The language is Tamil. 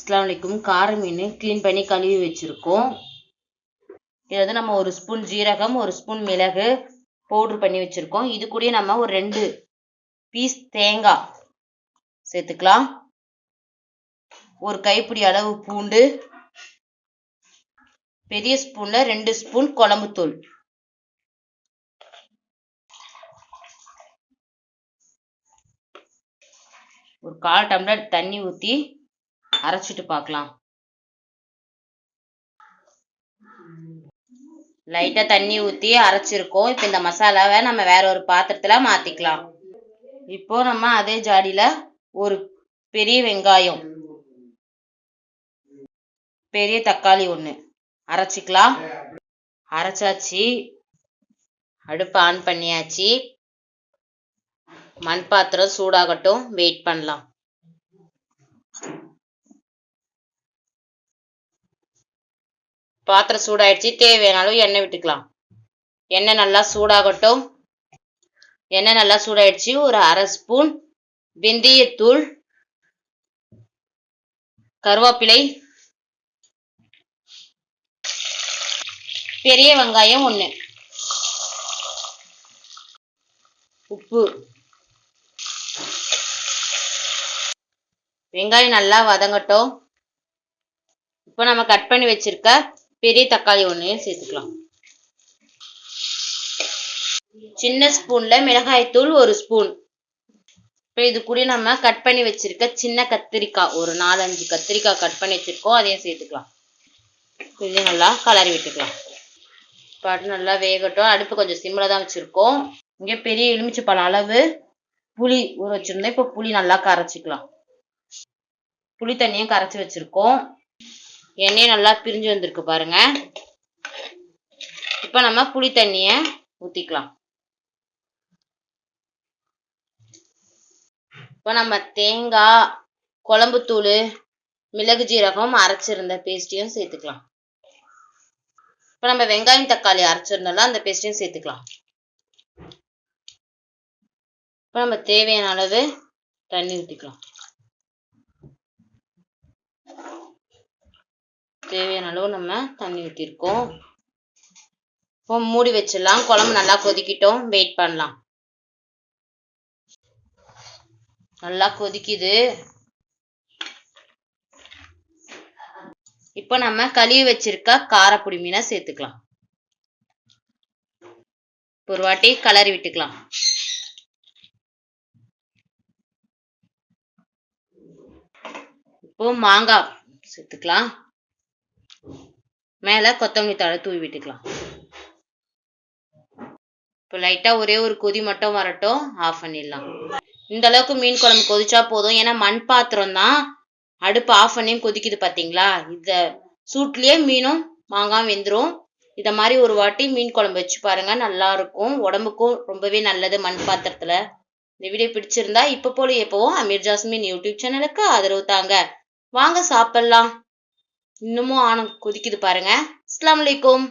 அஸ்ஸலாமு அலைக்கும். கார மீன் க்ளீன் பண்ணி கழுவி வச்சுருக்கோம். இது வந்து நம்ம 1 ஸ்பூன் ஜீரகம், 1 ஸ்பூன் மிளகு பவுட்ரு பண்ணி வச்சுருக்கோம். இது கூடயே நம்ம ஒரு 2 பீஸ் தேங்காய் சேர்த்துக்கலாம். ஒரு கைப்பிடி அளவு பூண்டு, பெரிய ஸ்பூன்ல 2 ஸ்பூன் குழம்புத்தூள், ஒரு 1/4 டம்ளர் தண்ணி ஊற்றி அரைச்சிட்டு பார்க்கலாம். லைட்டா தண்ணி ஊற்றி அரைச்சிருக்கோம். இப்போ இந்த மசாலாவை நம்ம வேற ஒரு பாத்திரத்துல மாத்திக்கலாம். இப்போ நம்ம அதே ஜாடியில ஒரு பெரிய வெங்காயம், பெரிய தக்காளி 1 அரைச்சிக்கலாம். அரைச்சாச்சு. அடுப்பு ஆன் பண்ணியாச்சு. மண் பாத்திரம் சூடாகட்டும், வெயிட் பண்ணலாம். பாத்திரம் சூடாயிடுச்சு. தேவையான அளவு எண்ணெய் விட்டுக்கலாம். எண்ணெய் நல்லா சூடாகட்டும். எண்ணெய் நல்லா சூடாயிடுச்சு. ஒரு 1/2 ஸ்பூன் வெந்தயத்தூள், கருவேப்பிலை, பெரிய வெங்காயம் 1, உப்பு. வெங்காயம் நல்லா வதங்கட்டும். இப்போ நம்ம கட் பண்ணி வச்சிருக்க பெரிய தக்காளி 1 சேர்த்துக்கலாம். சின்ன ஸ்பூன்ல மிளகாய்த்தூள் 1 ஸ்பூன். இப்போ இது கூட நம்ம கட் பண்ணி வச்சிருக்க சின்ன கத்திரிக்காய், ஒரு 4-5 கத்திரிக்காய் கட் பண்ணி வச்சிருக்கோம், அதையும் சேர்த்துக்கலாம். இதையும் நல்லா கலரி விட்டுக்கலாம். பாட்டு நல்லா வேகட்டும். அடுப்பு கொஞ்சம் சிம்மில் தான் வச்சிருக்கோம். இங்கே பெரிய எலுமிச்சைப்பழம் அளவு புளி ஊற வச்சிருந்தோம். இப்போ புளி நல்லா கரைச்சிக்கலாம். புளி தண்ணியும் கரைச்சி வச்சிருக்கோம். எண்ணெயும் நல்லா பிரிஞ்சு வந்திருக்கு பாருங்க. இப்போ நம்ம புளி தண்ணியை ஊற்றிக்கலாம். இப்போ நம்ம தேங்காய், குழம்புத்தூள், மிளகு ஜீரகம் அரைச்சிருந்த பேஸ்ட்டையும் சேர்த்துக்கலாம். இப்போ நம்ம வெங்காயம் தக்காளி அரைச்சிருந்தோம்ல, அந்த பேஸ்ட்டையும் சேர்த்துக்கலாம். இப்போ நம்ம தேவையான அளவு தண்ணி ஊற்றிக்கலாம். தேவையான அளவு நம்ம தண்ணி ஊற்றிருக்கோம். இப்போ மூடி வச்சிடலாம். குழம்பு நல்லா கொதிக்கிட்டோம், வெயிட் பண்ணலாம். நல்லா கொதிக்குது. இப்போ நம்ம கழுவி வச்சிருக்க காரப்பொடி மீனை சேர்த்துக்கலாம். ஒரு வாட்டி கலரி விட்டுக்கலாம். இப்போ மாங்காய் சேர்த்துக்கலாம். மேலே கொத்தமல்லி தழை தூவி விட்டுக்கலாம். இப்போ லைட்டா ஒரே ஒரு கொதி மட்டும் வரட்டும், ஆஃப் பண்ணிடலாம். இந்த அளவுக்கு மீன் குழம்பு கொதிச்சா போதும். ஏன்னா மண் பாத்திரம் தான், அடுப்பு ஆஃப் பண்ணியும் கொதிக்குது பார்த்தீங்களா. இந்த சூட்லயே மீனும் மாங்காயும் வெந்துடும். இதை மாதிரி ஒரு வாட்டி மீன் குழம்பு வச்சு பாருங்க, நல்லா இருக்கும். உடம்புக்கும் ரொம்பவே நல்லது மண் பாத்திரத்துல. இந்த வீடியோ பிடிச்சிருந்தா இப்போ போல எப்பவும் அமீர் ஜாஸ்மின் யூடியூப் சேனலுக்கு ஆதரவு தாங்க. வாங்க சாப்பிடலாம். இன்னமும் ஆனம் கொதிக்குது பாருங்க. அஸ்ஸலாமு அலைக்கும்.